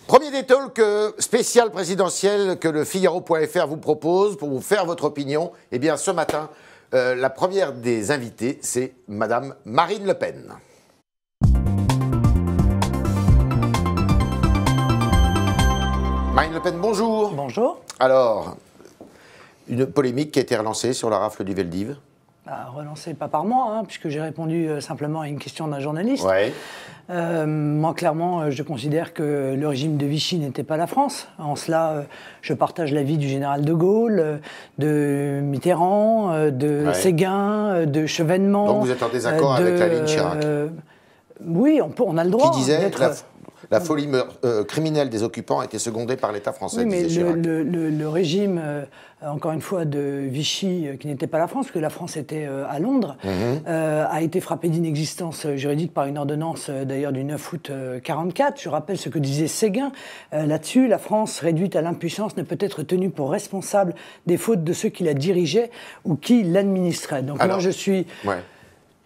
Premier des talks spécial présidentiel que le Figaro.fr vous propose pour vous faire votre opinion. Eh bien, ce matin, la première des invitées, c'est Madame Marine Le Pen. Marine Le Pen, bonjour. Bonjour. Alors, une polémique qui a été relancée sur la rafle du Veldiv. Relancée pas par moi, puisque j'ai répondu simplement à une question d'un journaliste. Ouais. Moi, clairement, je considère que le régime de Vichy n'était pas la France. En cela, je partage l'avis du général de Gaulle, de Mitterrand, de Séguin, de Chevènement. Donc vous êtes en désaccord avec la ligne Chirac? Oui, on a le droit. Qui disait la folie criminelle des occupants a été secondée par l'État français, oui, mais disait Chirac. Le régime, encore une fois, de Vichy, qui n'était pas la France, parce que la France était à Londres, a été frappé d'inexistence juridique par une ordonnance, d'ailleurs, du 9 août 1944. Je rappelle ce que disait Séguin là-dessus. La France, réduite à l'impuissance, ne peut être tenue pour responsable des fautes de ceux qui la dirigeaient ou qui l'administraient. Donc moi, je suis...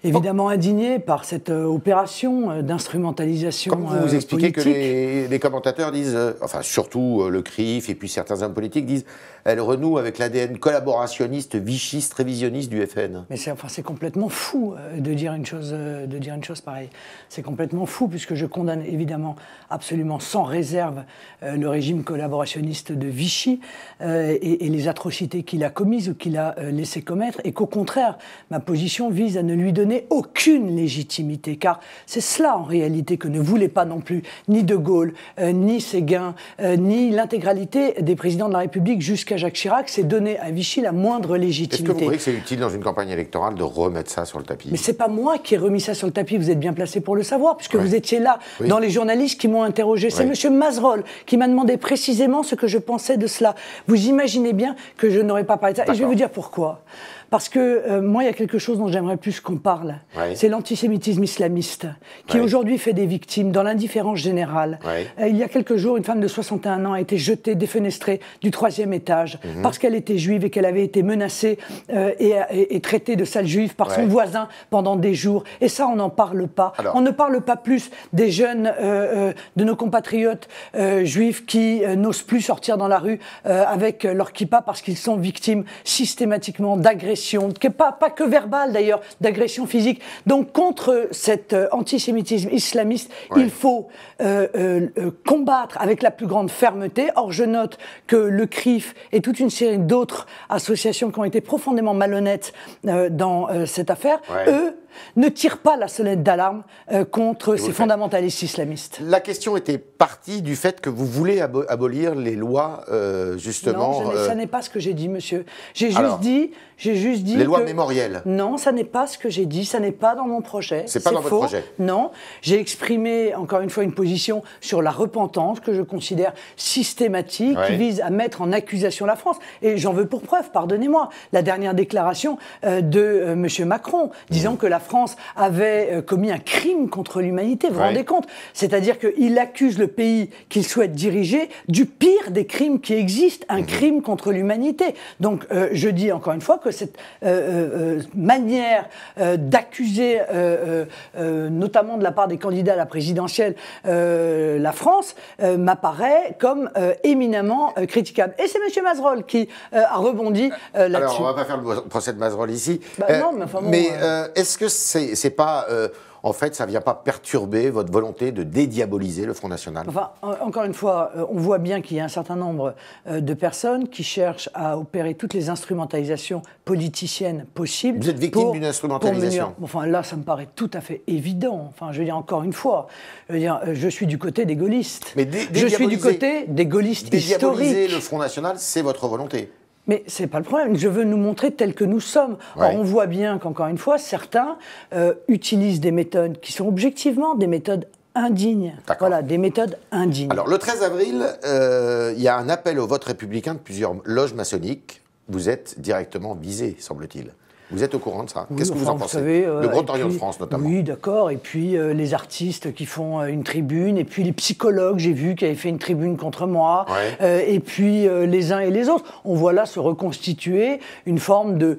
évidemment indigné par cette opération d'instrumentalisation politique. Comme vous expliquez que les commentateurs disent, enfin surtout le CRIF et puis certains hommes politiques disent, elle renoue avec l'ADN collaborationniste, vichiste, révisionniste du FN. Mais c'est complètement fou de dire une chose pareille. C'est complètement fou puisque je condamne évidemment absolument sans réserve le régime collaborationniste de Vichy et les atrocités qu'il a commises ou qu'il a laissé commettre, et qu'au contraire, ma position vise à ne lui donner aucune légitimité, car c'est cela en réalité que ne voulait pas non plus ni De Gaulle, ni Séguin, ni l'intégralité des présidents de la République jusqu'à Jacques Chirac, c'est donner à Vichy la moindre légitimité. Est-ce que vous croyez que c'est utile dans une campagne électorale de remettre ça sur le tapis? Mais c'est pas moi qui ai remis ça sur le tapis, vous êtes bien placé pour le savoir, puisque vous étiez là, dans les journalistes qui m'ont interrogé. C'est M. Mazerolle qui m'a demandé précisément ce que je pensais de cela. Vous imaginez bien que je n'aurais pas parlé de ça. Et je vais vous dire pourquoi. Parce que moi, il y a quelque chose dont j'aimerais plus qu'on parle. C'est l'antisémitisme islamiste, qui aujourd'hui fait des victimes dans l'indifférence générale. Il y a quelques jours, une femme de 61 ans a été jetée, défenestrée du 3e étage, parce qu'elle était juive et qu'elle avait été menacée et traitée de sale juive par son voisin pendant des jours. Et ça, on n'en parle pas. Alors, on ne parle pas plus des jeunes, de nos compatriotes juifs qui n'osent plus sortir dans la rue avec leur kippa parce qu'ils sont victimes systématiquement d'agressions, pas que verbale d'ailleurs, d'agression physique. Donc contre cet antisémitisme islamiste, il faut combattre avec la plus grande fermeté. Or, je note que le CRIF et toute une série d'autres associations qui ont été profondément malhonnêtes dans cette affaire, eux, ne tirent pas la sonnette d'alarme contre ces fondamentalistes islamistes. La question était partie du fait que vous voulez abolir les lois, justement... Non, ça n'est pas ce que j'ai dit, monsieur. J'ai juste dit les lois mémorielles. Non, ça n'est pas ce que j'ai dit, ça n'est pas dans mon projet. C'est pas dans votre projet? Non, j'ai exprimé, encore une fois, une position sur la repentance que je considère systématique, qui vise à mettre en accusation la France. Et j'en veux pour preuve, pardonnez-moi, la dernière déclaration de M. Macron, disant que la France avait commis un crime contre l'humanité. Vous vous rendez compte? C'est-à-dire qu'il accuse le pays qu'il souhaite diriger du pire des crimes qui existent, un crime contre l'humanité. Donc, je dis encore une fois que cette manière d'accuser, notamment de la part des candidats à la présidentielle, la France, m'apparaît comme éminemment critiquable. Et c'est M. Mazerolle qui a rebondi là-dessus. Alors, on ne va pas faire le procès de Mazerolle ici. Non, mais enfin bon, est-ce que c'est pas... en fait, ça ne vient pas perturber votre volonté de dédiaboliser le Front National? Enfin, encore une fois, on voit bien qu'il y a un certain nombre de personnes qui cherchent à opérer toutes les instrumentalisations politiciennes possibles. Vous êtes victime d'une instrumentalisation? Enfin, là, ça me paraît tout à fait évident. Enfin, je veux dire, encore une fois, je suis du côté des gaullistes. Mais je suis du côté des gaullistes historiques. Dédiaboliser le Front National, c'est votre volonté? Mais ce n'est pas le problème, je veux nous montrer tels que nous sommes. Or, on voit bien qu'encore une fois, certains utilisent des méthodes qui sont objectivement des méthodes indignes. Voilà, des méthodes indignes. Alors, le 13 avril, il y a un appel au vote républicain de plusieurs loges maçonniques. Vous êtes directement visé, semble-t-il. Vous êtes au courant de ça? Oui, Qu'est-ce que vous en pensez? Le Grand Orient de France, notamment. Oui, d'accord. Et puis les artistes qui font une tribune, et puis les psychologues, j'ai vu, qui avaient fait une tribune contre moi, et puis les uns et les autres. On voit là se reconstituer une forme de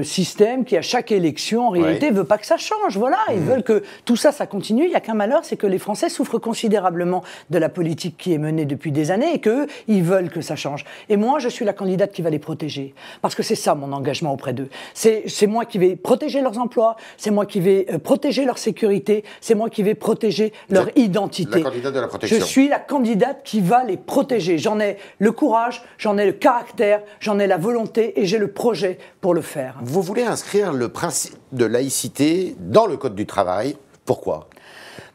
système qui, à chaque élection, en réalité, ne veut pas que ça change. Voilà, ils veulent que tout ça, ça continue. Il n'y a qu'un malheur, c'est que les Français souffrent considérablement de la politique qui est menée depuis des années et qu'eux, ils veulent que ça change. Et moi, je suis la candidate qui va les protéger. Parce que c'est ça, mon engagement auprès d'eux. C'est moi qui vais protéger leurs emplois, c'est moi qui vais protéger leur sécurité, c'est moi qui vais protéger leur identité. La candidate de la protection. Je suis la candidate qui va les protéger. J'en ai le courage, j'en ai le caractère, j'en ai la volonté et j'ai le projet pour le faire. Vous voulez inscrire le principe de laïcité dans le Code du travail. Pourquoi ?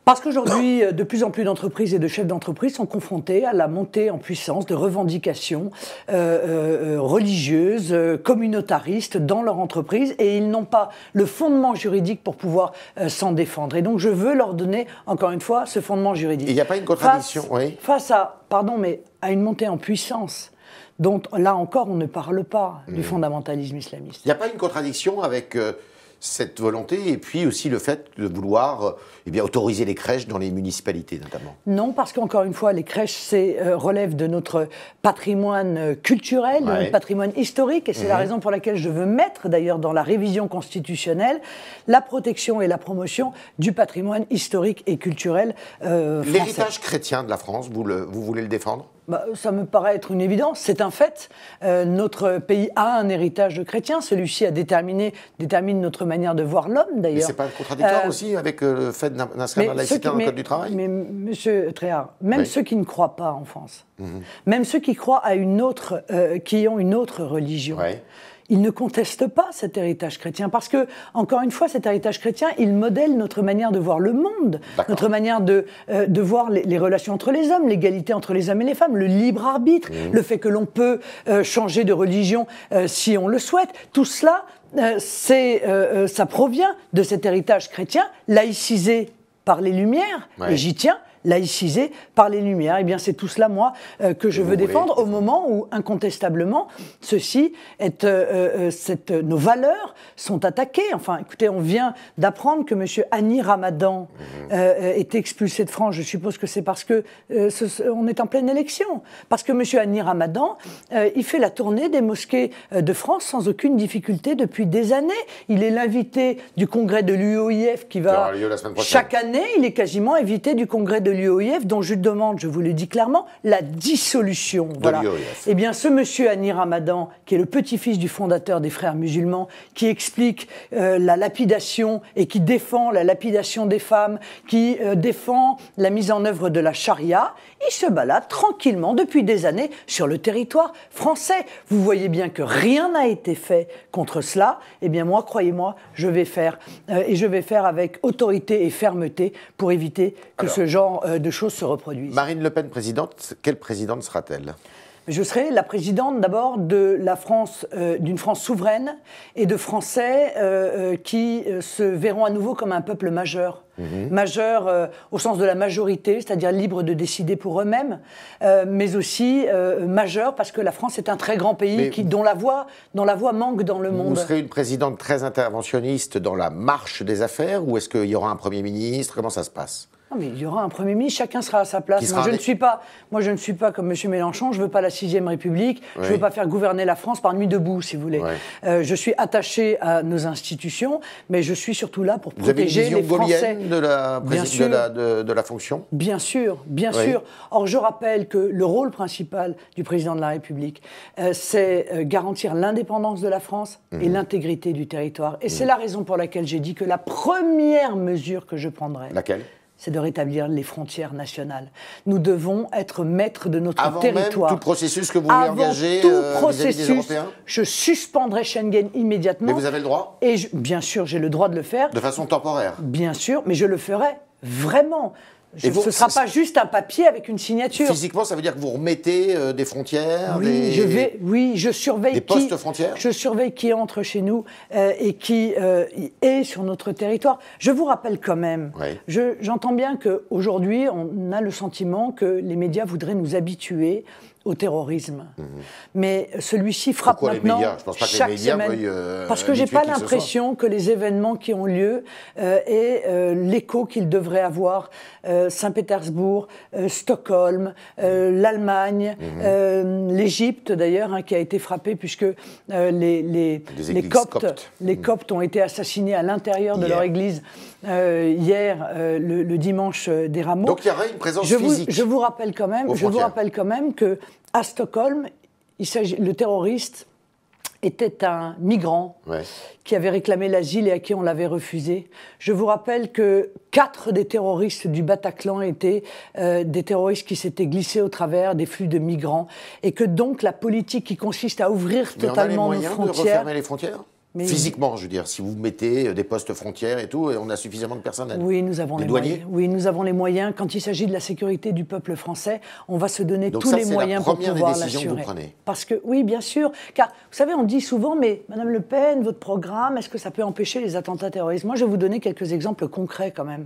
Parce qu'aujourd'hui, de plus en plus d'entreprises et de chefs d'entreprise sont confrontés à la montée en puissance de revendications religieuses, communautaristes dans leur entreprise et ils n'ont pas le fondement juridique pour pouvoir s'en défendre. Et donc je veux leur donner, encore une fois, ce fondement juridique. Il n'y a pas une contradiction, face à, à une montée en puissance dont, là encore, on ne parle pas du fondamentalisme islamiste. Il n'y a pas une contradiction avec cette volonté et puis aussi le fait de vouloir autoriser les crèches dans les municipalités notamment. Non, parce qu'encore une fois, les crèches relèvent de notre patrimoine culturel, de notre patrimoine historique, et c'est la raison pour laquelle je veux mettre d'ailleurs dans la révision constitutionnelle la protection et la promotion du patrimoine historique et culturel français. L'héritage chrétien de la France, vous voulez le défendre ? Ça me paraît être une évidence, c'est un fait. Notre pays a un héritage chrétien, celui-ci détermine notre manière de voir l'homme d'ailleurs. Mais c'est pas contradictoire aussi avec le fait d'inscrire la laïcité dans le Code du travail ? Mais monsieur Tréhard, même ceux qui ne croient pas en France, même ceux qui croient à qui ont une autre religion, ils ne contestent pas cet héritage chrétien parce que, encore une fois, cet héritage chrétien, il modèle notre manière de voir le monde, notre manière de voir les relations entre les hommes, l'égalité entre les hommes et les femmes, le libre arbitre, le fait que l'on peut changer de religion si on le souhaite. Tout cela, ça provient de cet héritage chrétien laïcisé par les Lumières, et j'y tiens, laïcisé par les Lumières. Eh bien, c'est tout cela, moi, que je veux défendre au moment où, incontestablement, nos valeurs sont attaquées. Enfin, écoutez, on vient d'apprendre que M. Hani Ramadan est expulsé de France. Je suppose que c'est parce que on est en pleine élection. Parce que M. Hani Ramadan, il fait la tournée des mosquées de France sans aucune difficulté depuis des années. Il est l'invité du congrès de l'UOIF qui va... Chaque année, il est quasiment invité du congrès de l'UOIF, dont je demande, je vous le dis clairement, la dissolution. Voilà. Eh bien, ce monsieur Hani Ramadan, qui est le petit-fils du fondateur des Frères musulmans, qui explique la lapidation et qui défend la lapidation des femmes, qui défend la mise en œuvre de la charia, il se balade tranquillement depuis des années sur le territoire français. Vous voyez bien que rien n'a été fait contre cela. Eh bien, moi, croyez-moi, je vais faire, et je vais faire avec autorité et fermeté pour éviter que ce genre de choses se reproduisent. Marine Le Pen présidente, quelle présidente sera-t-elle ? Je serai la présidente d'abord de la France, d'une France souveraine et de Français qui se verront à nouveau comme un peuple majeur. Majeur au sens de la majorité, c'est-à-dire libre de décider pour eux-mêmes, mais aussi majeur parce que la France est un très grand pays dont la voix manque dans le monde. Vous serez une présidente très interventionniste dans la marche des affaires ou est-ce qu'il y aura un Premier ministre ? Comment ça se passe ? Non, mais il y aura un Premier ministre, chacun sera à sa place. Moi, je ne suis pas comme M. Mélenchon, je ne veux pas la 6e République, je ne veux pas faire gouverner la France par nuit debout, si vous voulez. Je suis attaché à nos institutions, mais je suis surtout là pour protéger les Français. Vous avez une vision gaulienne de la fonction ? Bien sûr, bien sûr. Or, je rappelle que le rôle principal du Président de la République, c'est garantir l'indépendance de la France et l'intégrité du territoire. Et c'est la raison pour laquelle j'ai dit que la première mesure que je prendrai... Laquelle ? C'est de rétablir les frontières nationales. Nous devons être maîtres de notre territoire. Avant même tout processus que vous voulez engager vis-à-vis des Européens ? Je suspendrai Schengen immédiatement. Mais vous avez le droit ? Et bien sûr, j'ai le droit de le faire. De façon temporaire ? Bien sûr, mais je le ferai vraiment. Ce ne sera pas juste un papier avec une signature. Physiquement, ça veut dire que vous remettez des frontières, je surveille des postes frontières. Je surveille qui entre chez nous et qui est sur notre territoire. Je vous rappelle quand même, j'entends bien qu'aujourd'hui, on a le sentiment que les médias voudraient nous habituer au terrorisme. Mais celui-ci frappe maintenant les médias? Je pense pas que chaque les médias semaine. Parce que j'ai pas l'impression que les événements qui ont lieu aient l'écho qu'ils devraient avoir. Saint-Pétersbourg, Stockholm, l'Allemagne, l'Égypte d'ailleurs, hein, qui a été frappée puisque les Coptes ont été assassinés à l'intérieur de leur église hier, le dimanche des Rameaux. Donc il y aurait une présence physique. Je vous rappelle quand même qu'à Stockholm, le terroriste était un migrant qui avait réclamé l'asile et à qui on l'avait refusé. Je vous rappelle que 4 des terroristes du Bataclan étaient des terroristes qui s'étaient glissés au travers des flux de migrants et que donc la politique qui consiste à ouvrir totalement nos frontières... Mais on a les moyens de refermer les frontières ? Physiquement, je veux dire, si vous mettez des postes frontières et tout, on a suffisamment de personnel. Oui, nous avons les moyens. Oui, nous avons les moyens. Quand il s'agit de la sécurité du peuple français, on va se donner tous les moyens pour pouvoir l'assurer. Parce que, oui, bien sûr. Car, vous savez, on dit souvent, mais Madame Le Pen, votre programme, est-ce que ça peut empêcher les attentats terroristes? Moi, je vais vous donner quelques exemples concrets quand même.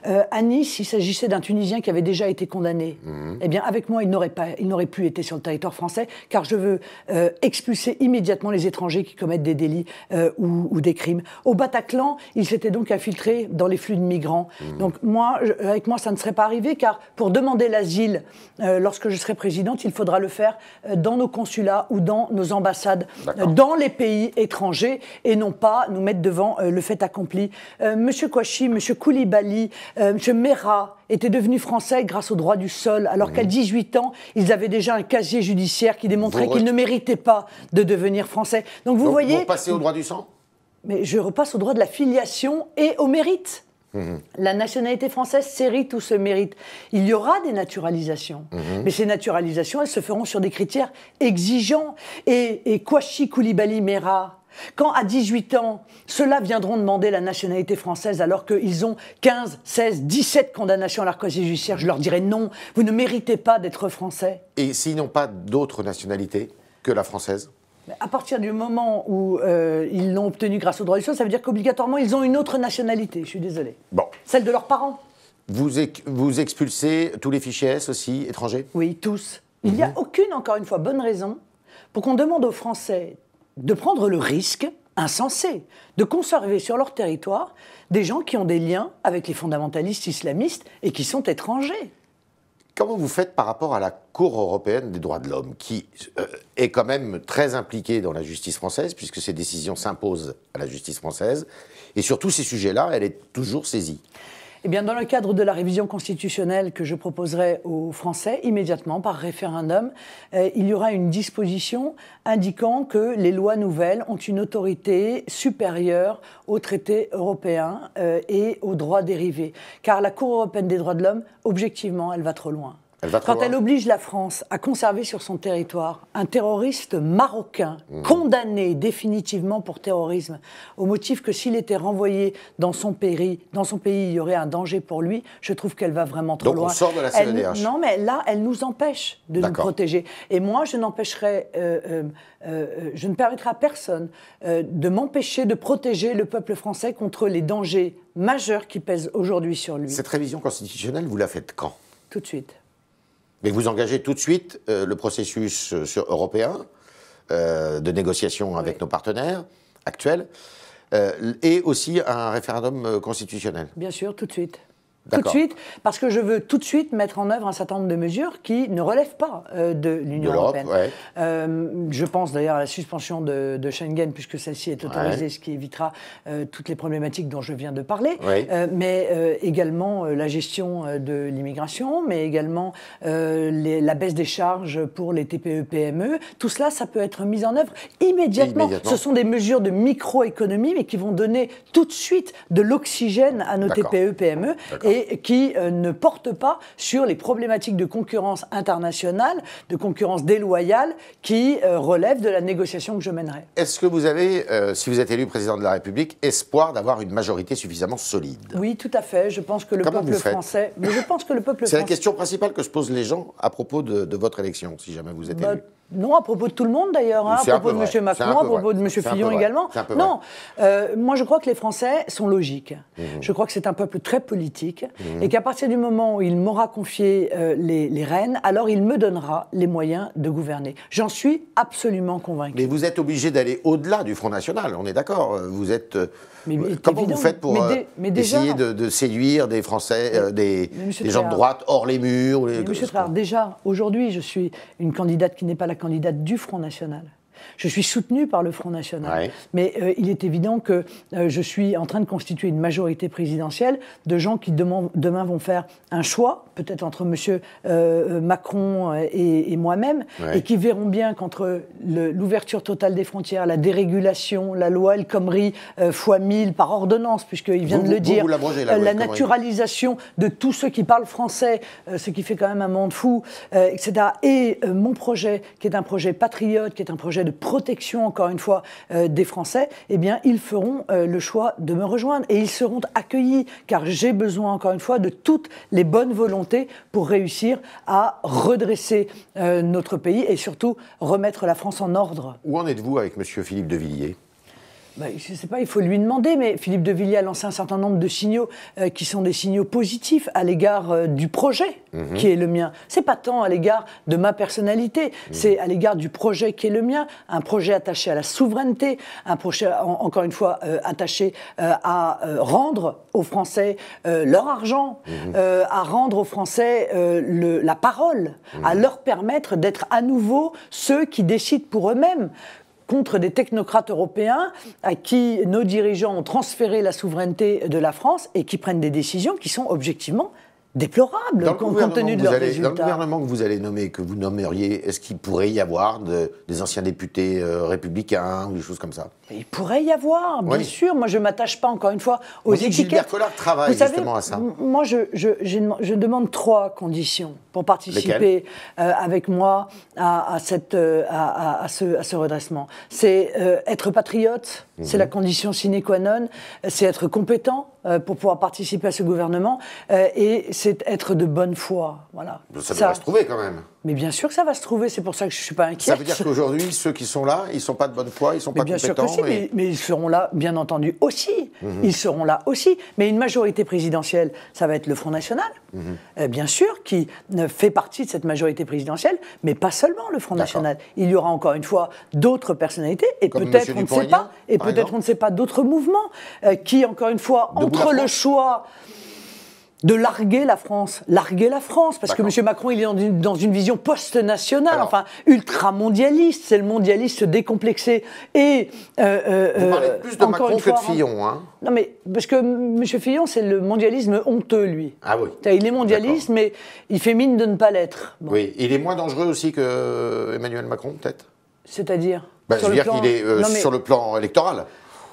À Nice, il s'agissait d'un Tunisien qui avait déjà été condamné. Eh bien, avec moi, il n'aurait plus été sur le territoire français, car je veux expulser immédiatement les étrangers qui commettent des délits ou des crimes. Au Bataclan, il s'était donc infiltré dans les flux de migrants. Donc avec moi, ça ne serait pas arrivé, car pour demander l'asile, lorsque je serai présidente, il faudra le faire dans nos consulats ou dans nos ambassades, dans les pays étrangers, et non pas nous mettre devant le fait accompli. Monsieur Kouachi, Monsieur Koulibaly, Monsieur Merah étaient devenus français grâce au droit du sol, alors qu'à 18 ans, ils avaient déjà un casier judiciaire qui démontrait qu'ils ne méritaient pas de devenir français. Donc vous voyez... Vous passez au droit du sang ? Mais je repasse au droit de la filiation et au mérite. La nationalité française s'hérite ou se mérite. Il y aura des naturalisations, mais ces naturalisations, elles se feront sur des critères exigeants. Et Kouachi, Koulibaly, Merah, quand à 18 ans, ceux-là viendront demander la nationalité française alors qu'ils ont 15, 16, 17 condamnations à leur casier judiciaire, je leur dirai non, vous ne méritez pas d'être français. Et s'ils n'ont pas d'autre nationalité que la française ? À partir du moment où ils l'ont obtenu grâce au droit du sol, ça veut dire qu'obligatoirement, ils ont une autre nationalité, je suis désolée. Bon. Celle de leurs parents. Vous expulsez tous les fichiers S aussi, étrangers ? Oui, tous. Il n'y a aucune, encore une fois, bonne raison pour qu'on demande aux Français de prendre le risque insensé de conserver sur leur territoire des gens qui ont des liens avec les fondamentalistes islamistes et qui sont étrangers. Comment vous faites par rapport à la Cour européenne des droits de l'homme, qui est quand même très impliquée dans la justice française, puisque ses décisions s'imposent à la justice française, et sur tous ces sujets-là, elle est toujours saisie? Eh bien, dans le cadre de la révision constitutionnelle que je proposerai aux Français, immédiatement, par référendum, il y aura une disposition indiquant que les lois nouvelles ont une autorité supérieure aux traités européens et aux droits dérivés. Car la Cour européenne des droits de l'homme, objectivement, elle va trop loin. Quand elle oblige la France à conserver sur son territoire un terroriste marocain condamné définitivement pour terrorisme, au motif que s'il était renvoyé dans son pays, il y aurait un danger pour lui, je trouve qu'elle va vraiment trop loin. Donc on sort de la CEDH. Non, mais là, elle nous empêche de nous protéger. Et moi, je ne permettrai à personne de m'empêcher de protéger le peuple français contre les dangers majeurs qui pèsent aujourd'hui sur lui. Cette révision constitutionnelle, vous la faites quand? Tout de suite. Mais vous engagez tout de suite le processus européen de négociation avec nos partenaires actuels et aussi un référendum constitutionnel. Bien sûr, tout de suite. Tout de suite, parce que je veux tout de suite mettre en œuvre un certain nombre de mesures qui ne relèvent pas de l'Union européenne. Je pense d'ailleurs à la suspension de Schengen, puisque celle-ci est autorisée, ce qui évitera toutes les problématiques dont je viens de parler, mais également la gestion de l'immigration, mais également la baisse des charges pour les TPE-PME. Tout cela, ça peut être mis en œuvre immédiatement. Ce sont des mesures de microéconomie, mais qui vont donner tout de suite de l'oxygène à nos TPE-PME. Et qui ne porte pas sur les problématiques de concurrence internationale, de concurrence déloyale, qui relèvent de la négociation que je mènerai. Est-ce que vous avez, si vous êtes élu président de la République, espoir d'avoir une majorité suffisamment solide? Oui, tout à fait. Je pense que le peuple français... Mais je pense que le peuple C'est la question principale que se posent les gens à propos de votre élection, si jamais vous êtes élu. Non, à propos de tout le monde d'ailleurs, hein, à propos de M. Macron, à propos de M. Fillon également. Non, moi je crois que les Français sont logiques. Je crois que c'est un peuple très politique et qu'à partir du moment où il m'aura confié les rênes, alors il me donnera les moyens de gouverner. J'en suis absolument convaincu. Mais vous êtes obligé d'aller au-delà du Front National, on est d'accord. Vous êtes... Comment vous faites pour essayer de séduire des Français, des gens de droite hors les murs Monsieur Tréhard, déjà, aujourd'hui, je suis une candidate qui n'est pas la candidate du Front National. Je suis soutenue par le Front National. Ouais. Mais il est évident que je suis en train de constituer une majorité présidentielle de gens qui demain vont faire un choix, peut-être entre M. Macron et moi-même, ouais. Et qui verront bien qu'entre l'ouverture totale des frontières, la dérégulation, la loi El Khomri fois 1000 par ordonnance, puisqu'il vient de le dire, la naturalisation de tous ceux qui parlent français, ce qui fait quand même un monde fou, etc. Et mon projet, qui est un projet patriote, qui est un projet de protection, encore une fois, des Français, eh bien, ils feront le choix de me rejoindre. Et ils seront accueillis, car j'ai besoin, encore une fois, de toutes les bonnes volontés pour réussir à redresser notre pays et surtout remettre la France en ordre. Où en êtes-vous avec M. Philippe de Villiers ? Je ne sais pas, il faut lui demander, mais Philippe de Villiers a lancé un certain nombre de signaux qui sont des signaux positifs à l'égard du projet qui est le mien. Ce n'est pas tant à l'égard de ma personnalité, c'est à l'égard du projet qui est le mien, un projet attaché à la souveraineté, un projet, encore une fois, attaché à rendre aux Français leur argent, à rendre aux Français la parole, à leur permettre d'être à nouveau ceux qui décident pour eux-mêmes, contre des technocrates européens à qui nos dirigeants ont transféré la souveraineté de la France et qui prennent des décisions qui sont objectivement déplorables compte tenu de leurs résultats. Dans le gouvernement que vous allez nommer, que vous nommeriez, est-ce qu'il pourrait y avoir des anciens députés républicains ou des choses comme ça ? Il pourrait y avoir, bien sûr. Moi, je ne m'attache pas, encore une fois, aux étiquettes. Gilbert Collard travaille justement à ça. Moi, je demande 3 conditions pour participer avec moi à ce redressement. C'est être patriote, c'est la condition sine qua non, c'est être compétent pour pouvoir participer à ce gouvernement, et c'est être de bonne foi. Voilà. Ça devrait se trouver quand même. Mais bien sûr que ça va se trouver, c'est pour ça que je ne suis pas inquiète. Ça veut dire qu'aujourd'hui, ceux qui sont là, ils ne sont pas de bonne foi, ils ne sont pas compétents. Bien sûr que si, mais ils seront là, bien entendu, aussi. Ils seront là aussi. Mais une majorité présidentielle, ça va être le Front National, bien sûr, qui fait partie de cette majorité présidentielle, mais pas seulement le Front National. Il y aura encore une fois d'autres personnalités, et peut-être, on ne sait pas, et peut-être, on ne sait pas, d'autres mouvements qui, encore une fois, entre le choix de larguer la France, parce que M. Macron, il est dans une vision post-nationale, enfin, ultra-mondialiste, c'est le mondialiste décomplexé, et... vous parlez plus de Macron que de Fillon, hein ? Non, mais, parce que M. Fillon, c'est le mondialisme honteux, lui. Ah oui. Il est mondialiste, mais il fait mine de ne pas l'être. Bon. Oui, il est moins dangereux aussi que Emmanuel Macron, peut-être ? C'est-à-dire ? Je veux dire qu'il est sur le plan électoral.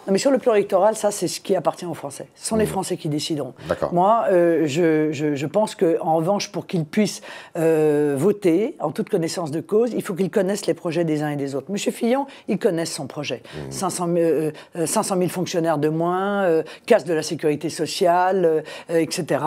Non, mais sur le plan électoral, ça, c'est ce qui appartient aux Français. Ce sont les Français qui décideront. Moi, je pense qu'en revanche, pour qu'ils puissent voter, en toute connaissance de cause, il faut qu'ils connaissent les projets des uns et des autres. M. Fillon, il connaît son projet. 500 000 fonctionnaires de moins, casse de la sécurité sociale, etc.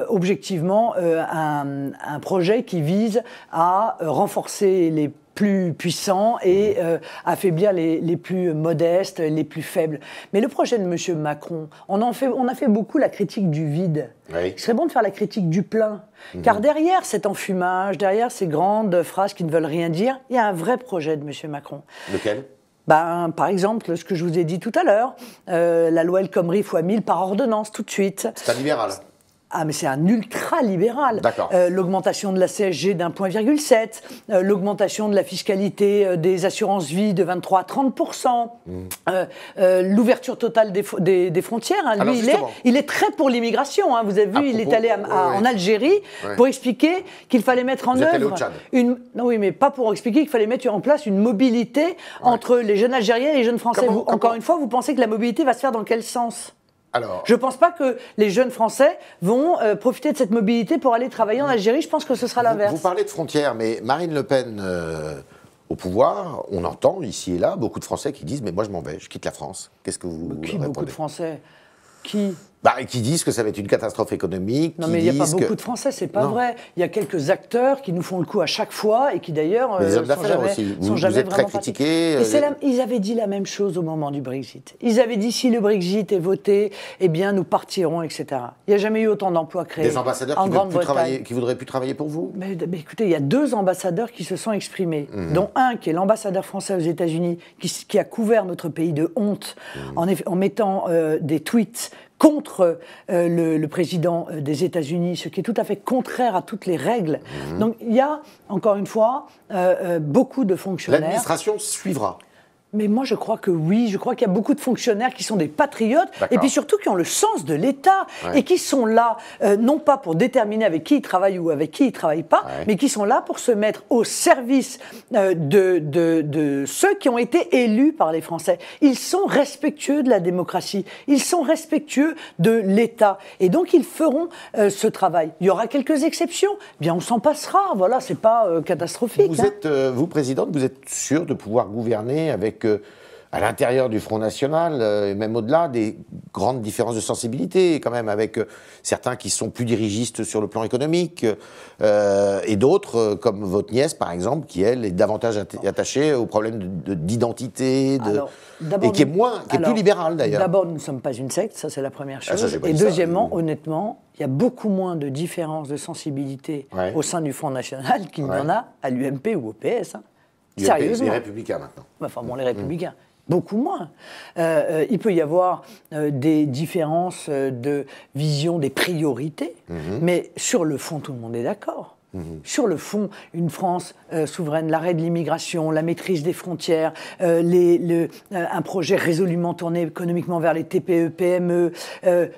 Objectivement, un projet qui vise à renforcer les plus puissants et affaiblir les plus modestes, les plus faibles. Mais le projet de M. Macron, on a fait beaucoup la critique du vide. Oui. Il serait bon de faire la critique du plein. Car derrière cet enfumage, derrière ces grandes phrases qui ne veulent rien dire, il y a un vrai projet de M. Macron. Lequel ? Par exemple, ce que je vous ai dit tout à l'heure, la loi El Khomri fois 1000 par ordonnance, tout de suite. C'est un libéral. Ah, mais c'est un ultra-libéral. L'augmentation de la CSG d'1,7 point, l'augmentation de la fiscalité des assurances-vie de 23 à 30%, l'ouverture totale des frontières. Hein. Lui, il est très pour l'immigration. Hein. Vous avez vu, il est allé en Algérie pour expliquer qu'il fallait mettre en œuvre non, oui, mais pas pour expliquer qu'il fallait mettre en place une mobilité entre les jeunes Algériens et les jeunes Français. Encore une fois, vous pensez que la mobilité va se faire dans quel sens ? Je ne pense pas que les jeunes Français vont profiter de cette mobilité pour aller travailler en Algérie. Je pense que ce sera l'inverse. Vous parlez de frontières, mais Marine Le Pen au pouvoir, on entend ici et là beaucoup de Français qui disent « mais moi je m'en vais, je quitte la France ». Qu'est-ce que vous répondez ? Beaucoup de Français ? Qui ? Qui disent que ça va être une catastrophe économique. Non, mais il n'y a pas beaucoup de Français, c'est pas vrai. Il y a quelques acteurs qui nous font le coup à chaque fois et qui d'ailleurs les hommes d'affaires aussi. Vous êtes très critiqués. Ils avaient dit la même chose au moment du Brexit. Ils avaient dit si le Brexit est voté, eh bien nous partirons, etc. Il n'y a jamais eu autant d'emplois créés. Des ambassadeurs qui voudraient plus travailler pour vous. Mais écoutez, il y a 2 ambassadeurs qui se sont exprimés, dont un qui est l'ambassadeur français aux États-Unis, qui a couvert notre pays de honte en mettant des tweets contre le président des États-Unis, ce qui est tout à fait contraire à toutes les règles. Donc il y a, encore une fois, beaucoup de fonctionnaires... L'administration suivra. Mais moi, je crois que oui. Je crois qu'il y a beaucoup de fonctionnaires qui sont des patriotes et puis surtout qui ont le sens de l'État et qui sont là, non pas pour déterminer avec qui ils travaillent ou avec qui ils ne travaillent pas, mais qui sont là pour se mettre au service de ceux qui ont été élus par les Français. Ils sont respectueux de la démocratie. Ils sont respectueux de l'État. Et donc, ils feront ce travail. Il y aura quelques exceptions. Bien, on s'en passera. Voilà, c'est pas catastrophique. Vous, présidente, vous êtes sûre de pouvoir gouverner avec à l'intérieur du Front National, et même au-delà, des grandes différences de sensibilité, quand même, avec certains qui sont plus dirigistes sur le plan économique, et d'autres, comme votre nièce, par exemple, qui, elle, est davantage attachée aux problèmes d'identité, et qui est plus libérale, d'ailleurs. D'abord, nous ne sommes pas une secte, ça c'est la première chose. Et deuxièmement, honnêtement, il y a beaucoup moins de différences de sensibilité au sein du Front National qu'il n'y en a à l'UMP ou au PS. Sérieusement. Les Républicains, maintenant. Enfin bon, les Républicains. Beaucoup moins. Il peut y avoir des différences de vision des priorités, mais sur le fond, tout le monde est d'accord. Sur le fond, une France souveraine, l'arrêt de l'immigration, la maîtrise des frontières, un projet résolument tourné économiquement vers les TPE, PME,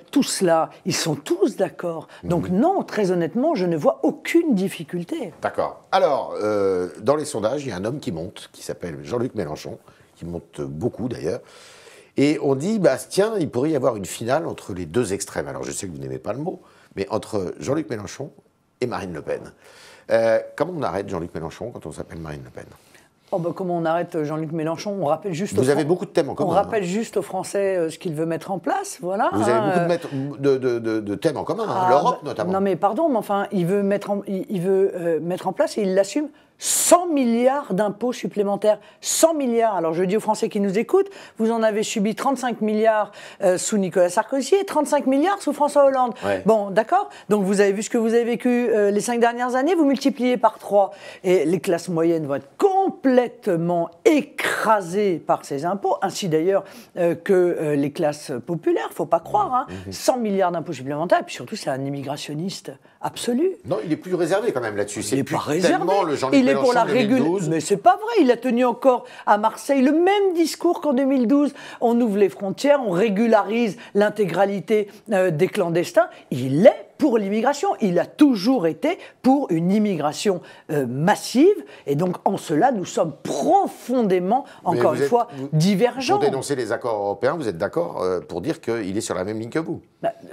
tout cela, ils sont tous d'accord. Donc non, très honnêtement, je ne vois aucune difficulté. D'accord. Alors, dans les sondages, il y a un homme qui monte, qui s'appelle Jean-Luc Mélenchon, qui monte beaucoup d'ailleurs, et on dit, tiens, il pourrait y avoir une finale entre les 2 extrêmes. Alors je sais que vous n'aimez pas le mot, mais entre Jean-Luc Mélenchon et Marine Le Pen. Comment on arrête Jean-Luc Mélenchon quand on s'appelle Marine Le Pen ? Comment on arrête Jean-Luc Mélenchon ? On rappelle juste Vous avez beaucoup de thèmes en commun. On rappelle juste aux Français ce qu'il veut mettre en place, voilà. Vous avez beaucoup de thèmes en commun, l'Europe notamment. Non mais pardon, mais enfin, il veut mettre en place, et il l'assume, 100 milliards d'impôts supplémentaires. 100 milliards. Alors je dis aux Français qui nous écoutent, vous en avez subi 35 milliards sous Nicolas Sarkozy et 35 milliards sous François Hollande. Bon, d'accord ? Donc vous avez vu ce que vous avez vécu les 5 dernières années, vous multipliez par 3. Et les classes moyennes vont être complètement écrasées par ces impôts, ainsi d'ailleurs que les classes populaires, faut pas croire. 100 milliards d'impôts supplémentaires, et puis surtout c'est un immigrationniste absolu. Non, il est plus réservé quand même là-dessus. Il n'est pas réservé. Le Jean-Luc il est pour la régulation. Mais c'est pas vrai. Il a tenu encore à Marseille le même discours qu'en 2012. On ouvre les frontières, on régularise l'intégralité des clandestins. Il est pour l'immigration. Il a toujours été pour une immigration massive. Et donc, en cela, nous sommes profondément, encore une fois, divergents. Pour dénoncer les accords européens, vous êtes d'accord pour dire qu'il est sur la même ligne que vous ?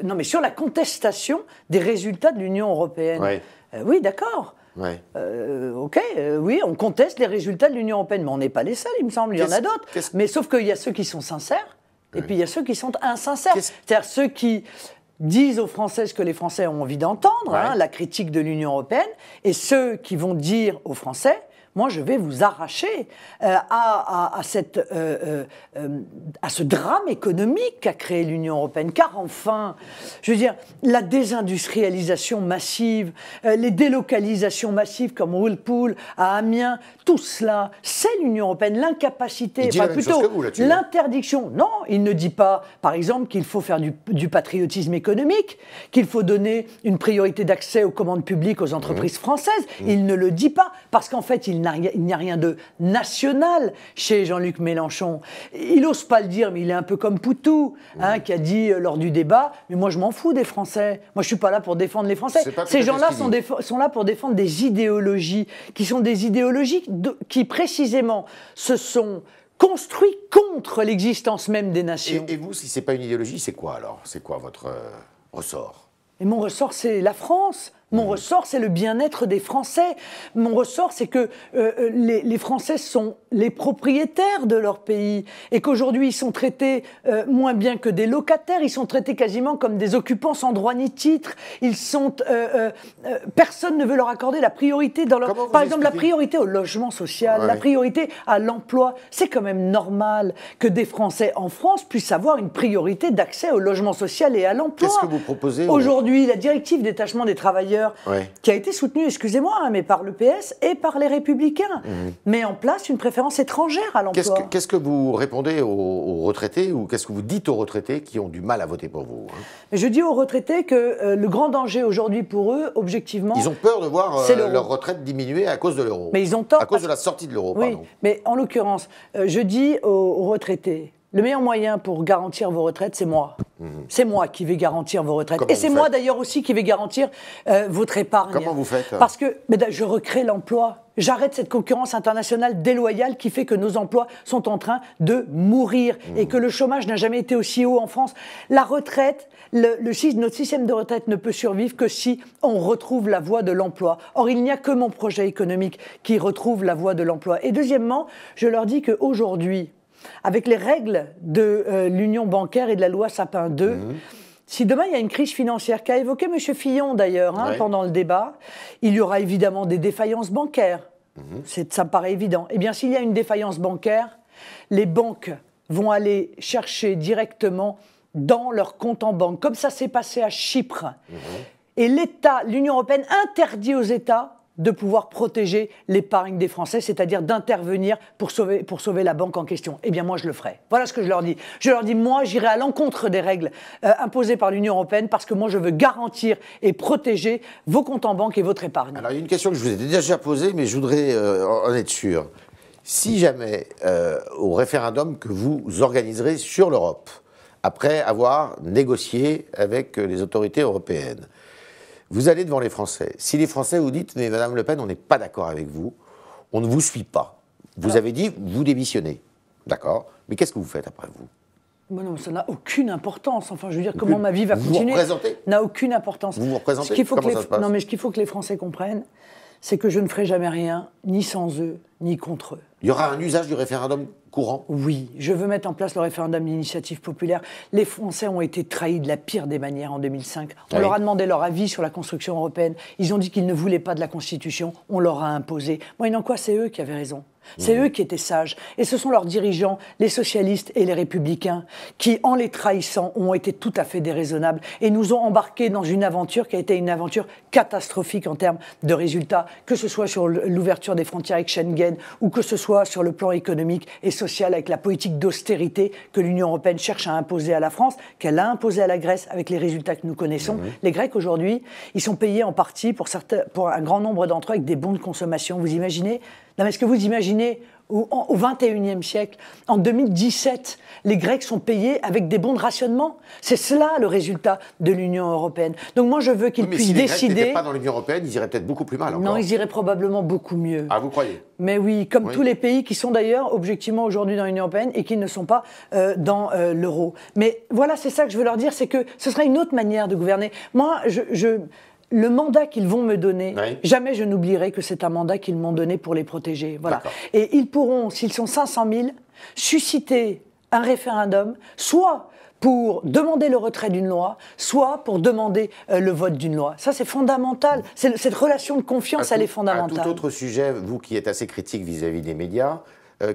Non, mais sur la contestation des résultats de l'Union européenne. Oui, d'accord. Oui, on conteste les résultats de l'Union européenne, mais on n'est pas les seuls, il me semble, il y en a d'autres. Mais sauf qu'il y a ceux qui sont sincères, et puis il y a ceux qui sont insincères. C'est-à-dire ceux qui disent aux Français ce que les Français ont envie d'entendre, la critique de l'Union européenne, et ceux qui vont dire aux Français, moi je vais vous arracher à ce drame économique qu'a créé l'Union européenne. Car enfin, je veux dire, la désindustrialisation massive, les délocalisations massives comme Whirlpool à Amiens, tout cela, c'est l'Union européenne, l'incapacité, plutôt l'interdiction. Non, il ne dit pas, par exemple, qu'il faut faire du patriotisme économique, qu'il faut donner une priorité d'accès aux commandes publiques aux entreprises françaises. Il ne le dit pas, parce qu'en fait, il n'y a rien de national chez Jean-Luc Mélenchon. Il n'ose pas le dire, mais il est un peu comme Poutou, qui a dit lors du débat, mais moi je m'en fous des Français. Moi je ne suis pas là pour défendre les Français. Ces gens-là sont là pour défendre des idéologies, qui sont des idéologies qui précisément se sont construites contre l'existence même des nations. Et vous, si ce n'est pas une idéologie, c'est quoi alors ? C'est quoi votre ressort ? Et mon ressort, c'est la France. Mon ressort, c'est le bien-être des Français. Mon ressort, c'est que les Français sont les propriétaires de leur pays et qu'aujourd'hui, ils sont traités moins bien que des locataires. Ils sont traités quasiment comme des occupants sans droit ni titre. Ils sont... personne ne veut leur accorder la priorité dans leur... Par exemple, la priorité au logement social, la priorité à l'emploi. C'est quand même normal que des Français en France puissent avoir une priorité d'accès au logement social et à l'emploi. Qu'est-ce que vous proposez aujourd'hui? La directive détachement des travailleurs, qui a été soutenue, excusez-moi, mais par le PS et par les Républicains, met en place une préférence étrangère à l'emploi. Qu'est-ce que vous répondez aux retraités ou qu'est-ce que vous dites aux retraités qui ont du mal à voter pour vous? Je dis aux retraités que le grand danger aujourd'hui pour eux, objectivement... Ils ont peur de voir leur retraite diminuer à cause de l'euro. Mais ils ont tort. À cause de la sortie de l'euro, oui, pardon. Mais en l'occurrence, je dis aux retraités, le meilleur moyen pour garantir vos retraites, c'est moi. C'est moi qui vais garantir vos retraites. Et c'est moi d'ailleurs aussi qui vais garantir votre épargne. Comment vous faites? Parce que je recrée l'emploi. J'arrête cette concurrence internationale déloyale qui fait que nos emplois sont en train de mourir et que le chômage n'a jamais été aussi haut en France. La retraite, notre système de retraite ne peut survivre que si on retrouve la voie de l'emploi. Or, il n'y a que mon projet économique qui retrouve la voie de l'emploi. Et deuxièmement, je leur dis qu'aujourd'hui, avec les règles de l'union bancaire et de la loi Sapin 2, si demain il y a une crise financière qu'a évoqué M. Fillon d'ailleurs pendant le débat, il y aura évidemment des défaillances bancaires. Ça me paraît évident. Eh bien, s'il y a une défaillance bancaire, les banques vont aller chercher directement dans leur compte en banque, comme ça s'est passé à Chypre. Et l'État, l'Union européenne interdit aux États de pouvoir protéger l'épargne des Français, c'est-à-dire d'intervenir pour sauver la banque en question. Eh bien, moi, je le ferai. Voilà ce que je leur dis. Je leur dis, moi, j'irai à l'encontre des règles imposées par l'Union européenne parce que moi, je veux garantir et protéger vos comptes en banque et votre épargne. Alors, il y a une question que je vous ai déjà posée, mais je voudrais en être sûr. Si jamais, au référendum que vous organiserez sur l'Europe, après avoir négocié avec les autorités européennes, vous allez devant les Français. Si les Français vous disent « Mais Madame Le Pen, on n'est pas d'accord avec vous, on ne vous suit pas », vous avez dit « Vous démissionnez ». D'accord. Mais qu'est-ce que vous faites après vous? Non, ça n'a aucune importance. Enfin, je veux dire, comment ma vie va continuer? Vous représentez? N'a aucune importance. Vous représentez? Comment ça se passe? Non, mais ce qu'il faut que les Français comprennent, c'est que je ne ferai jamais rien, ni sans eux, ni contre eux. Il y aura un usage du référendum courant? Oui, je veux mettre en place le référendum d'initiative populaire. Les Français ont été trahis de la pire des manières en 2005. On leur a demandé leur avis sur la construction européenne. Ils ont dit qu'ils ne voulaient pas de la Constitution. On leur a imposé. Moyennant quoi, c'est eux qui avaient raison. C'est eux qui étaient sages. Et ce sont leurs dirigeants, les socialistes et les républicains, qui, en les trahissant, ont été tout à fait déraisonnables et nous ont embarqués dans une aventure qui a été une aventure catastrophique en termes de résultats, que ce soit sur l'ouverture des frontières avec Schengen ou que ce soit sur le plan économique et social avec la politique d'austérité que l'Union européenne cherche à imposer à la France, qu'elle a imposée à la Grèce avec les résultats que nous connaissons. Les Grecs, aujourd'hui, ils sont payés en partie, pour un grand nombre d'entre eux, avec des bons de consommation. Vous imaginez? Non, mais est-ce que vous imaginez, au XXIe siècle, en 2017, les Grecs sont payés avec des bons de rationnement? C'est cela le résultat de l'Union européenne. Donc moi, je veux qu'ils puissent décider... Mais si les Grecs n'étaient pas dans l'Union européenne, ils iraient peut-être beaucoup plus mal encore. Non, ils iraient probablement beaucoup mieux. Ah, vous croyez? Mais oui, comme tous les pays qui sont d'ailleurs objectivement aujourd'hui dans l'Union européenne et qui ne sont pas dans l'euro. Mais voilà, c'est ça que je veux leur dire, c'est que ce sera une autre manière de gouverner. Moi, le mandat qu'ils vont me donner, jamais je n'oublierai que c'est un mandat qu'ils m'ont donné pour les protéger. Voilà. Et ils pourront, s'ils sont 500 000, susciter un référendum, soit pour demander le retrait d'une loi, soit pour demander le vote d'une loi. Ça, c'est fondamental. Cette relation de confiance, elle est fondamentale. Un tout autre sujet, vous qui êtes assez critique vis-à-vis des médias,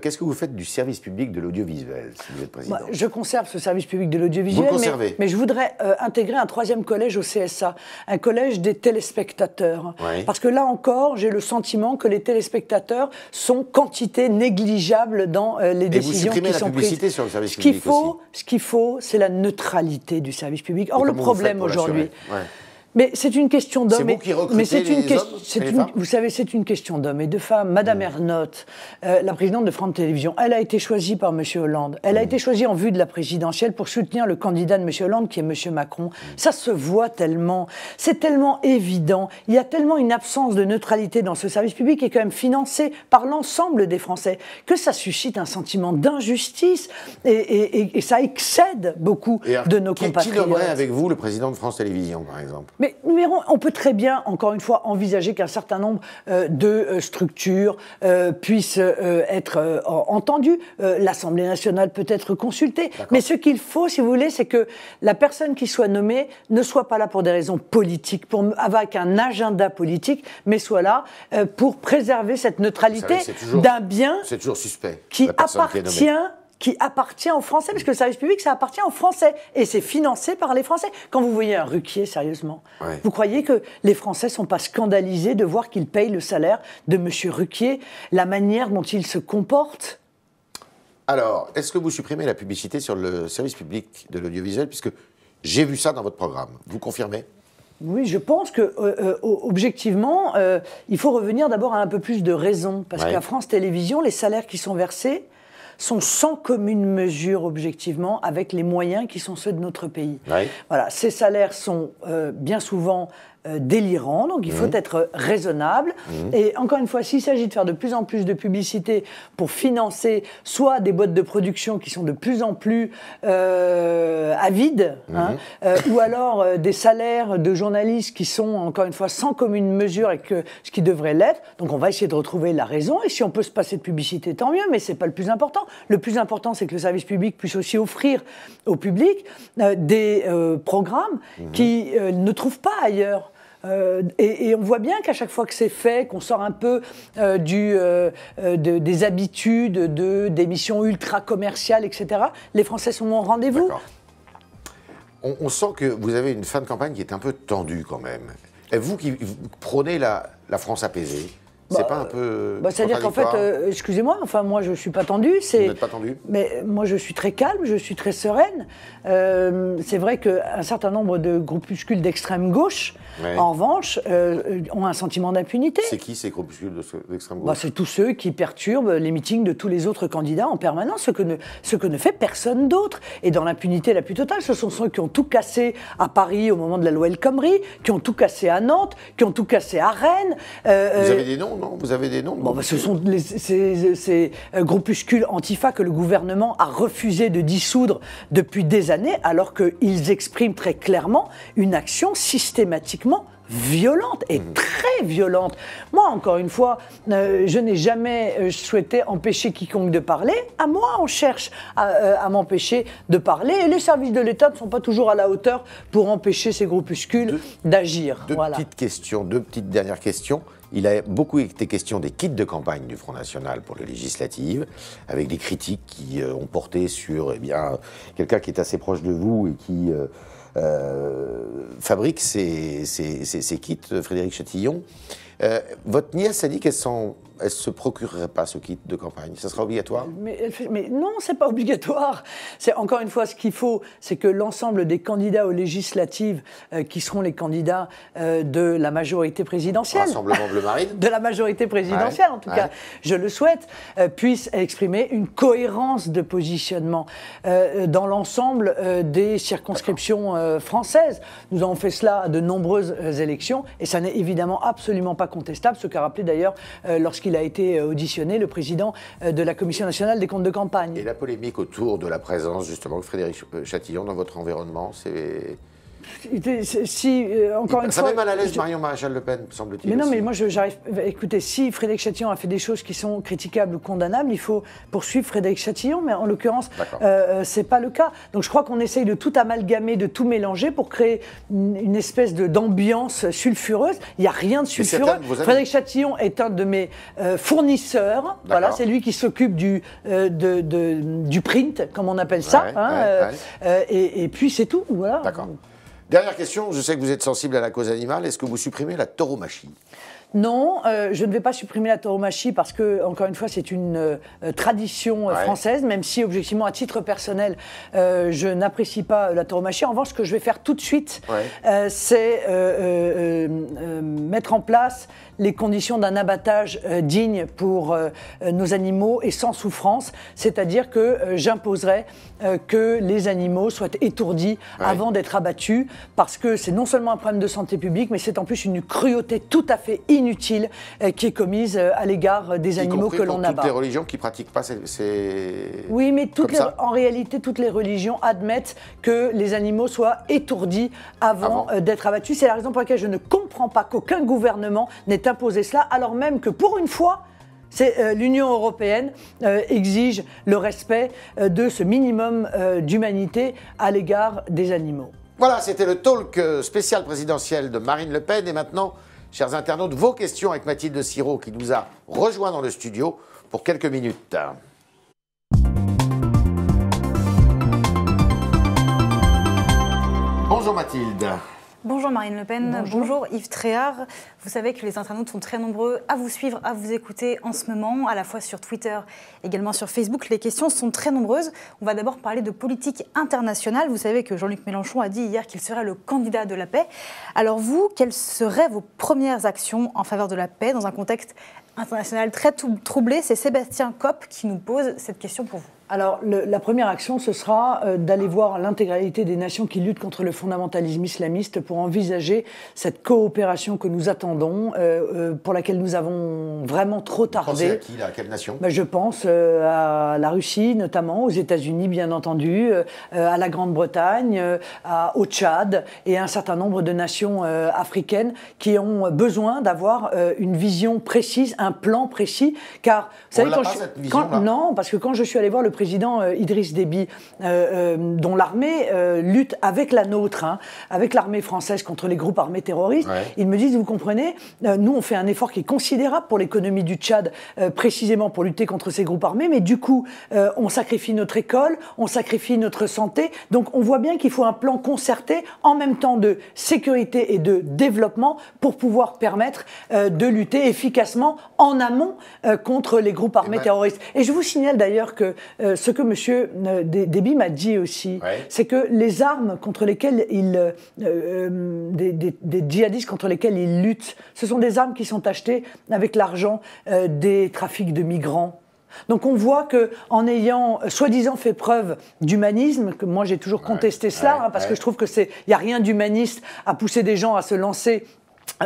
qu'est-ce que vous faites du service public de l'audiovisuel, si vous êtes président? Je conserve ce service public de l'audiovisuel, vous le conservez. Mais je voudrais intégrer un troisième collège au CSA, un collège des téléspectateurs. Parce que là encore, j'ai le sentiment que les téléspectateurs sont quantité négligeable dans les décisions qui sont prises. Et vous supprimez la publicité sur le service public aussi. Ce qu'il faut, c'est la neutralité du service public. Or, le problème aujourd'hui... Mais c'est une question d'hommes. C'est vous qui recrutez les hommes. Vous savez, c'est une question d'hommes et de femmes. Madame Ernotte, la présidente de France Télévisions, elle a été choisie par M. Hollande. Elle a été choisie en vue de la présidentielle pour soutenir le candidat de M. Hollande, qui est M. Macron. Ça se voit tellement. C'est tellement évident. Il y a tellement une absence de neutralité dans ce service public qui est quand même financé par l'ensemble des Français que ça suscite un sentiment d'injustice et ça excède beaucoup de nos compatriotes. Qui nommerait avec vous le président de France Télévisions, par exemple? Mais on peut très bien, encore une fois, envisager qu'un certain nombre de structures puissent être entendues. L'Assemblée nationale peut être consultée. Mais ce qu'il faut, si vous voulez, c'est que la personne qui soit nommée ne soit pas là pour des raisons politiques, avec un agenda politique, mais soit là pour préserver cette neutralité d'un bien qui appartient aux Français, parce que le service public, ça appartient aux Français, et c'est financé par les Français. Quand vous voyez un Ruquier, sérieusement, vous croyez que les Français ne sont pas scandalisés de voir qu'ils payent le salaire de M. Ruquier, la manière dont il se comporte? Alors, est-ce que vous supprimez la publicité sur le service public de l'audiovisuel, puisque j'ai vu ça dans votre programme? Vous confirmez? Oui, je pense que, objectivement, il faut revenir d'abord à un peu plus de raison, parce qu'à France Télévisions, les salaires qui sont versés sont sans commune mesure, objectivement, avec les moyens qui sont ceux de notre pays. Voilà, ces salaires sont bien souvent délirants, donc il faut être raisonnable. Et encore une fois, s'il s'agit de faire de plus en plus de publicité pour financer soit des boîtes de production qui sont de plus en plus avides, ou alors des salaires de journalistes qui sont, encore une fois, sans commune mesure avec ce qui devrait l'être, donc on va essayer de retrouver la raison. Et si on peut se passer de publicité, tant mieux, mais c'est pas le plus important. Le plus important, c'est que le service public puisse aussi offrir au public des programmes qui ne trouvent pas ailleurs. Et on voit bien qu'à chaque fois que c'est fait, qu'on sort un peu des habitudes d'émissions ultra commerciales, etc., les Français sont au rendez-vous. On sent que vous avez une fin de campagne qui est un peu tendue quand même. Et vous qui prônez la France apaisée, c'est pas un peu c'est-à-dire qu'en fait, excusez-moi, enfin moi je suis pas tendue. Vous n'êtes pas tendue? Mais moi je suis très calme, je suis très sereine. C'est vrai qu'un certain nombre de groupuscules d'extrême gauche, en revanche, ont un sentiment d'impunité. C'est qui ces groupuscules d'extrême gauche? C'est tous ceux qui perturbent les meetings de tous les autres candidats en permanence, ce que ne fait personne d'autre. Et dans l'impunité la plus totale, ce sont ceux qui ont tout cassé à Paris au moment de la loi El Khomri, qui ont tout cassé à Nantes, qui ont tout cassé à Rennes. Vous avez des noms? Non, vous avez des noms? Ce sont ces groupuscules antifa que le gouvernement a refusé de dissoudre depuis des années, alors qu'ils expriment très clairement une action systématiquement violente et très violente. Moi, encore une fois, je n'ai jamais souhaité empêcher quiconque de parler. À moi, on cherche à m'empêcher de parler. Et les services de l'État ne sont pas toujours à la hauteur pour empêcher ces groupuscules d'agir. Deux petites dernières questions. Il a beaucoup été question des kits de campagne du Front National pour les législatives, avec des critiques qui ont porté sur quelqu'un qui est assez proche de vous et qui fabrique ces kits, Frédéric Chatillon. Votre nièce a dit qu'elle ne se procurerait pas ce kit de campagne. Ça sera obligatoire? Mais non, c'est pas obligatoire. C'est encore une fois, ce qu'il faut, c'est que l'ensemble des candidats aux législatives, qui seront les candidats de la majorité présidentielle, Rassemblement Bleu Marine, de la majorité présidentielle, en tout cas, je le souhaite, puissent exprimer une cohérence de positionnement dans l'ensemble des circonscriptions françaises. Nous avons fait cela à de nombreuses élections, et ça n'est évidemment absolument pas contestable, ce qu'a rappelé d'ailleurs lorsqu'il a été auditionné le président de la Commission nationale des comptes de campagne. Et la polémique autour de la présence justement de Frédéric Chatillon dans votre environnement, c'est... Encore une ça fois, met mal à l'aise Marion Maréchal Le Pen, semble-t-il. Mais non, mais moi j'arrive. Écoutez, si Frédéric Chatillon a fait des choses qui sont critiquables ou condamnables, il faut poursuivre Frédéric Chatillon, mais en l'occurrence, c'est pas le cas. Donc je crois qu'on essaye de tout amalgamer, de tout mélanger pour créer une espèce d'ambiance sulfureuse. Il n'y a rien de sulfureux. Frédéric Chatillon est un de mes fournisseurs. Voilà, c'est lui qui s'occupe du print, comme on appelle ça. Et puis c'est tout. Voilà. D'accord. Dernière question, je sais que vous êtes sensible à la cause animale, est-ce que vous supprimez la tauromachie? Non, je ne vais pas supprimer la tauromachie parce que, encore une fois, c'est une tradition française, même si, objectivement, à titre personnel, je n'apprécie pas la tauromachie. En revanche, ce que je vais faire tout de suite, c'est mettre en place les conditions d'un abattage digne pour nos animaux et sans souffrance, c'est-à-dire que j'imposerai que les animaux soient étourdis avant d'être abattus, parce que c'est non seulement un problème de santé publique, mais c'est en plus une cruauté tout à fait inutile qui est commise à l'égard des animaux que l'on abat. Toutes les religions qui ne pratiquent pas Oui, mais en réalité, toutes les religions admettent que les animaux soient étourdis avant. D'être abattus. C'est la raison pour laquelle je ne comprends pas qu'aucun gouvernement n'ait imposé cela, alors même que pour une fois, l'Union européenne exige le respect de ce minimum d'humanité à l'égard des animaux. Voilà, c'était le talk spécial présidentiel de Marine Le Pen. Et maintenant, chers internautes, vos questions avec Mathilde Sirot qui nous a rejoint dans le studio pour quelques minutes. Bonjour Mathilde. Bonjour Marine Le Pen, bonjour Yves Tréhard. Vous savez que les internautes sont très nombreux à vous suivre, à vous écouter en ce moment, à la fois sur Twitter, également sur Facebook. Les questions sont très nombreuses. On va d'abord parler de politique internationale. Vous savez que Jean-Luc Mélenchon a dit hier qu'il serait le candidat de la paix. Alors vous, quelles seraient vos premières actions en faveur de la paix dans un contexte international très troublé? C'est Sébastien Kopp qui nous pose cette question pour vous. Alors, la première action, ce sera d'aller voir l'intégralité des nations qui luttent contre le fondamentalisme islamiste pour envisager cette coopération que nous attendons, pour laquelle nous avons vraiment trop tardé. Vous pensez à qui, là, à quelle nation? Je pense à la Russie, notamment, aux États-Unis, bien entendu, à la Grande-Bretagne, au Tchad et à un certain nombre de nations africaines qui ont besoin d'avoir une vision précise, un plan précis, car vous savez, non, parce que quand je suis allé voir le président Idriss Déby, dont l'armée lutte avec la nôtre, avec l'armée française contre les groupes armés terroristes, ils me disent, vous comprenez, nous on fait un effort qui est considérable pour l'économie du Tchad, précisément pour lutter contre ces groupes armés, mais du coup, on sacrifie notre école, on sacrifie notre santé, donc on voit bien qu'il faut un plan concerté, en même temps de sécurité et de développement, pour pouvoir permettre de lutter efficacement en amont contre les groupes armés terroristes. Et je vous signale d'ailleurs que ce que M. Déby m'a dit aussi, c'est que les armes contre lesquelles des djihadistes contre lesquels ils luttent, ce sont des armes qui sont achetées avec l'argent des trafics de migrants. Donc on voit qu'en ayant soi-disant fait preuve d'humanisme, que moi j'ai toujours contesté cela, parce que je trouve qu'il n'y a rien d'humaniste à pousser des gens à se lancer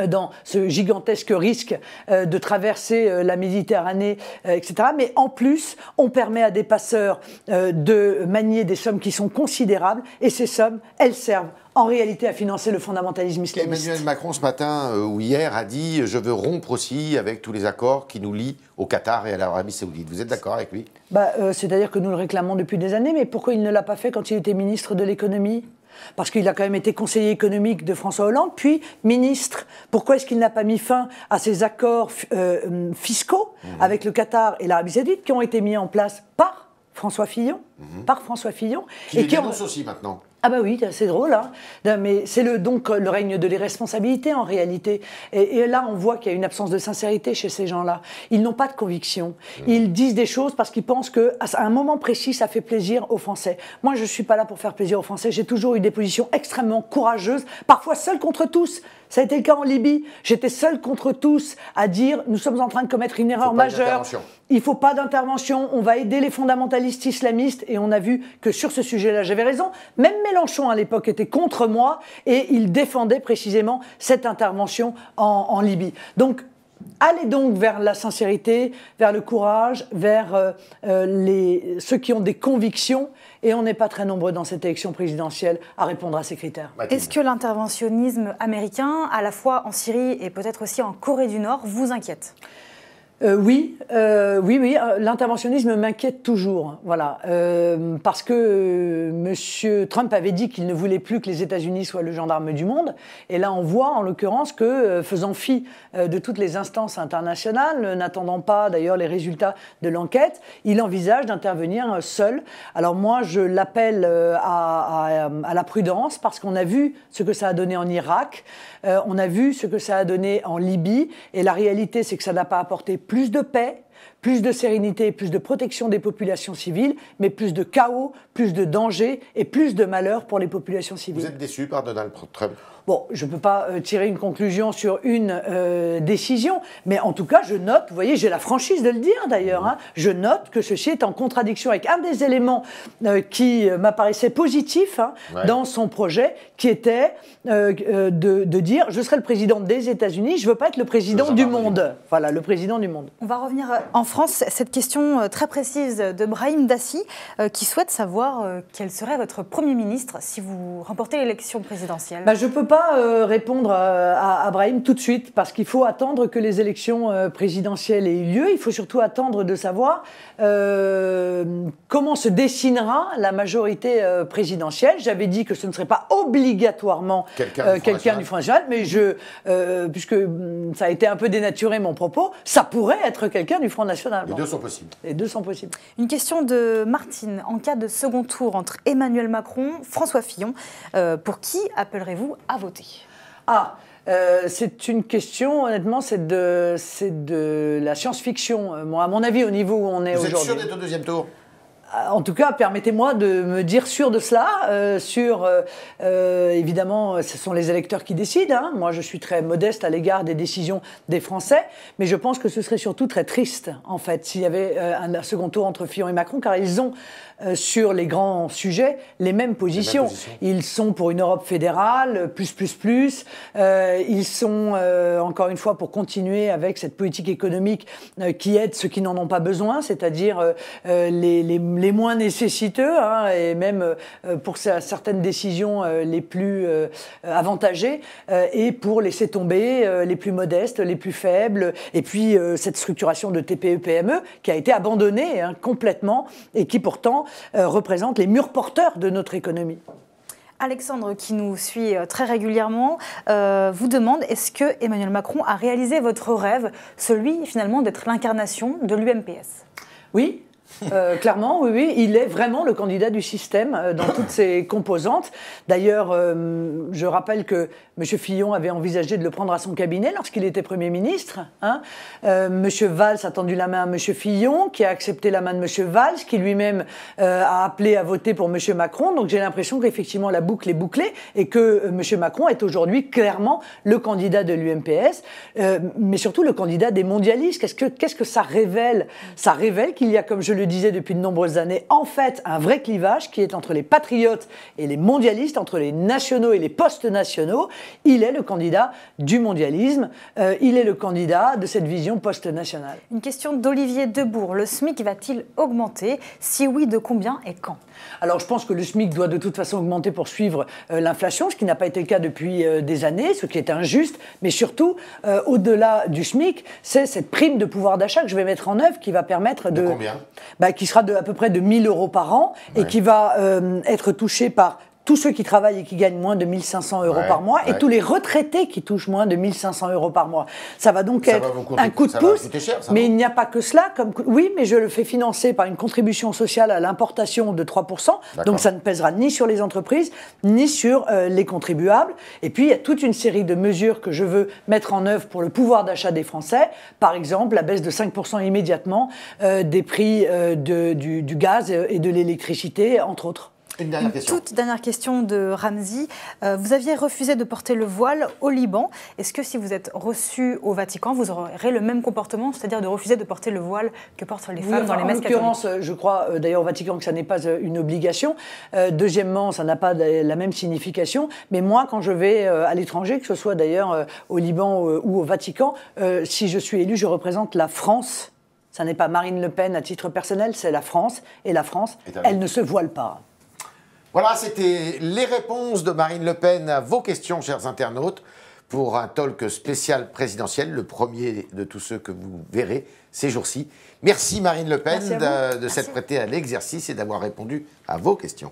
dans ce gigantesque risque de traverser la Méditerranée, etc. Mais en plus, on permet à des passeurs de manier des sommes qui sont considérables, et ces sommes, elles servent en réalité à financer le fondamentalisme islamiste. Emmanuel Macron, ce matin ou hier, a dit « Je veux rompre aussi avec tous les accords qui nous lient au Qatar et à l'Arabie Saoudite ». Vous êtes d'accord avec lui? C'est-à-dire que nous le réclamons depuis des années, mais pourquoi il ne l'a pas fait quand il était ministre de l'économie? Parce qu'il a quand même été conseiller économique de François Hollande, puis ministre. Pourquoi est-ce qu'il n'a pas mis fin à ces accords fiscaux avec le Qatar et l'Arabie Saoudite qui ont été mis en place par François Fillon, et qui dénonce aussi maintenant. Ah bah oui, c'est drôle, mais c'est donc le règne de l'irresponsabilité en réalité. Et là, on voit qu'il y a une absence de sincérité chez ces gens-là. Ils n'ont pas de conviction. Ils disent des choses parce qu'ils pensent qu'à un moment précis, ça fait plaisir aux Français. Moi, je ne suis pas là pour faire plaisir aux Français. J'ai toujours eu des positions extrêmement courageuses, parfois seules contre tous. Ça a été le cas en Libye. J'étais seule contre tous à dire nous sommes en train de commettre une erreur majeure. Il ne faut pas d'intervention. On va aider les fondamentalistes islamistes. Et on a vu que sur ce sujet-là, j'avais raison. Même Mélenchon, à l'époque, était contre moi et il défendait précisément cette intervention en Libye. Donc, allez donc vers la sincérité, vers le courage, vers ceux qui ont des convictions. Et on n'est pas très nombreux dans cette élection présidentielle à répondre à ces critères. Est-ce que l'interventionnisme américain, à la fois en Syrie et peut-être aussi en Corée du Nord, vous inquiète ? Oui, l'interventionnisme m'inquiète toujours, voilà, parce que M. Trump avait dit qu'il ne voulait plus que les États-Unis soient le gendarme du monde, et là on voit en l'occurrence que, faisant fi de toutes les instances internationales, n'attendant pas d'ailleurs les résultats de l'enquête, il envisage d'intervenir seul. Alors moi je l'appelle à la prudence, parce qu'on a vu ce que ça a donné en Irak, on a vu ce que ça a donné en Libye, et la réalité c'est que ça n'a pas apporté plus de paix, plus de sérénité, plus de protection des populations civiles, mais plus de chaos, plus de danger et plus de malheur pour les populations civiles. Vous êtes déçu par Donald Trump ? bon, je ne peux pas tirer une conclusion sur une décision, mais en tout cas, je note, vous voyez, j'ai la franchise de le dire d'ailleurs, hein, je note que ceci est en contradiction avec un des éléments qui m'apparaissait positif dans son projet, qui était de dire « je serai le président des États-Unis, je ne veux pas être le président du monde ». Voilà, le président du monde. On va revenir en France. Cette question très précise de Brahim Dassi, qui souhaite savoir quel serait votre Premier ministre si vous remportez l'élection présidentielle. Je ne peux pas répondre à Brahim tout de suite, parce qu'il faut attendre que les élections présidentielles aient eu lieu. Il faut surtout attendre de savoir comment se dessinera la majorité présidentielle. J'avais dit que ce ne serait pas obligatoirement quelqu'un du Front National, mais puisque ça a été un peu dénaturé mon propos, ça pourrait être quelqu'un du Front National. Les deux sont possibles. Les deux sont possibles. Une question de Martine. En cas de second tour entre Emmanuel Macron, François Fillon, pour qui appellerez-vous à voter ? C'est une question, honnêtement, c'est de la science-fiction. Moi, à mon avis, au niveau où on est aujourd'hui. Vous êtes sûr d'être au deuxième tour ? En tout cas, permettez-moi de me dire sûr de cela. Évidemment, ce sont les électeurs qui décident. Hein. Moi, je suis très modeste à l'égard des décisions des Français. Mais je pense que ce serait surtout très triste, en fait, s'il y avait un second tour entre Fillon et Macron, car ils ont, sur les grands sujets, les mêmes positions. Ils sont pour une Europe fédérale, plus. Ils sont, encore une fois, pour continuer avec cette politique économique qui aide ceux qui n'en ont pas besoin, c'est-à-dire les moins nécessiteux, hein, et même pour certaines décisions les plus avantagées, et pour laisser tomber les plus modestes, les plus faibles, et puis cette structuration de TPE-PME qui a été abandonnée complètement et qui pourtant représente les murs porteurs de notre économie. Alexandre, qui nous suit très régulièrement, vous demande, est-ce que Emmanuel Macron a réalisé votre rêve, celui finalement d'être l'incarnation de l'UMPS ? Oui. Clairement, oui, il est vraiment le candidat du système dans toutes ses composantes. D'ailleurs, je rappelle que M. Fillon avait envisagé de le prendre à son cabinet lorsqu'il était Premier ministre. M. Valls a tendu la main à M. Fillon, qui a accepté la main de M. Valls, qui lui-même a appelé à voter pour M. Macron. Donc j'ai l'impression qu'effectivement la boucle est bouclée et que M. Macron est aujourd'hui clairement le candidat de l'UMPS, mais surtout le candidat des mondialistes. Qu'est-ce que ça révèle ? Ça révèle qu'il y a, comme je le disais depuis de nombreuses années, en fait un vrai clivage qui est entre les patriotes et les mondialistes, entre les nationaux et les post-nationaux. Il est le candidat du mondialisme, il est le candidat de cette vision post-nationale. Une question d'Olivier Debourg. Le SMIC va-t-il augmenter ? Si oui, de combien et quand ? Alors je pense que le SMIC doit de toute façon augmenter pour suivre l'inflation, ce qui n'a pas été le cas depuis des années, ce qui est injuste, mais surtout, au-delà du SMIC, c'est cette prime de pouvoir d'achat que je vais mettre en œuvre qui va permettre de combien ? Qui sera à peu près de 1 000 € par an et qui va être touché par tous ceux qui travaillent et qui gagnent moins de 1 500 € par mois et tous les retraités qui touchent moins de 1 500 € par mois. Ça va donc être un coup de pouce, mais il n'y a pas que cela. Oui, mais je le fais financer par une contribution sociale à l'importation de 3%, donc ça ne pèsera ni sur les entreprises, ni sur les contribuables. Et puis, il y a toute une série de mesures que je veux mettre en œuvre pour le pouvoir d'achat des Français. Par exemple, la baisse de 5% immédiatement des prix du gaz et de l'électricité, entre autres. Une dernière question. Toute dernière question de Ramzi. Vous aviez refusé de porter le voile au Liban. Est-ce que si vous êtes reçu au Vatican, vous aurez le même comportement, c'est-à-dire de refuser de porter le voile que portent les femmes dans les messes catholiques ? En l'occurrence, je crois d'ailleurs au Vatican que ça n'est pas une obligation. Deuxièmement, ça n'a pas la même signification. Mais moi, quand je vais à l'étranger, que ce soit d'ailleurs au Liban ou au Vatican, si je suis élu, je représente la France. Ça n'est pas Marine Le Pen à titre personnel, c'est la France. Et la France, elle ne se voile pas. Voilà, c'était les réponses de Marine Le Pen à vos questions, chers internautes, pour un talk spécial présidentiel, le premier de tous ceux que vous verrez ces jours-ci. Merci Marine Le Pen de s'être prêtée à l'exercice et d'avoir répondu à vos questions.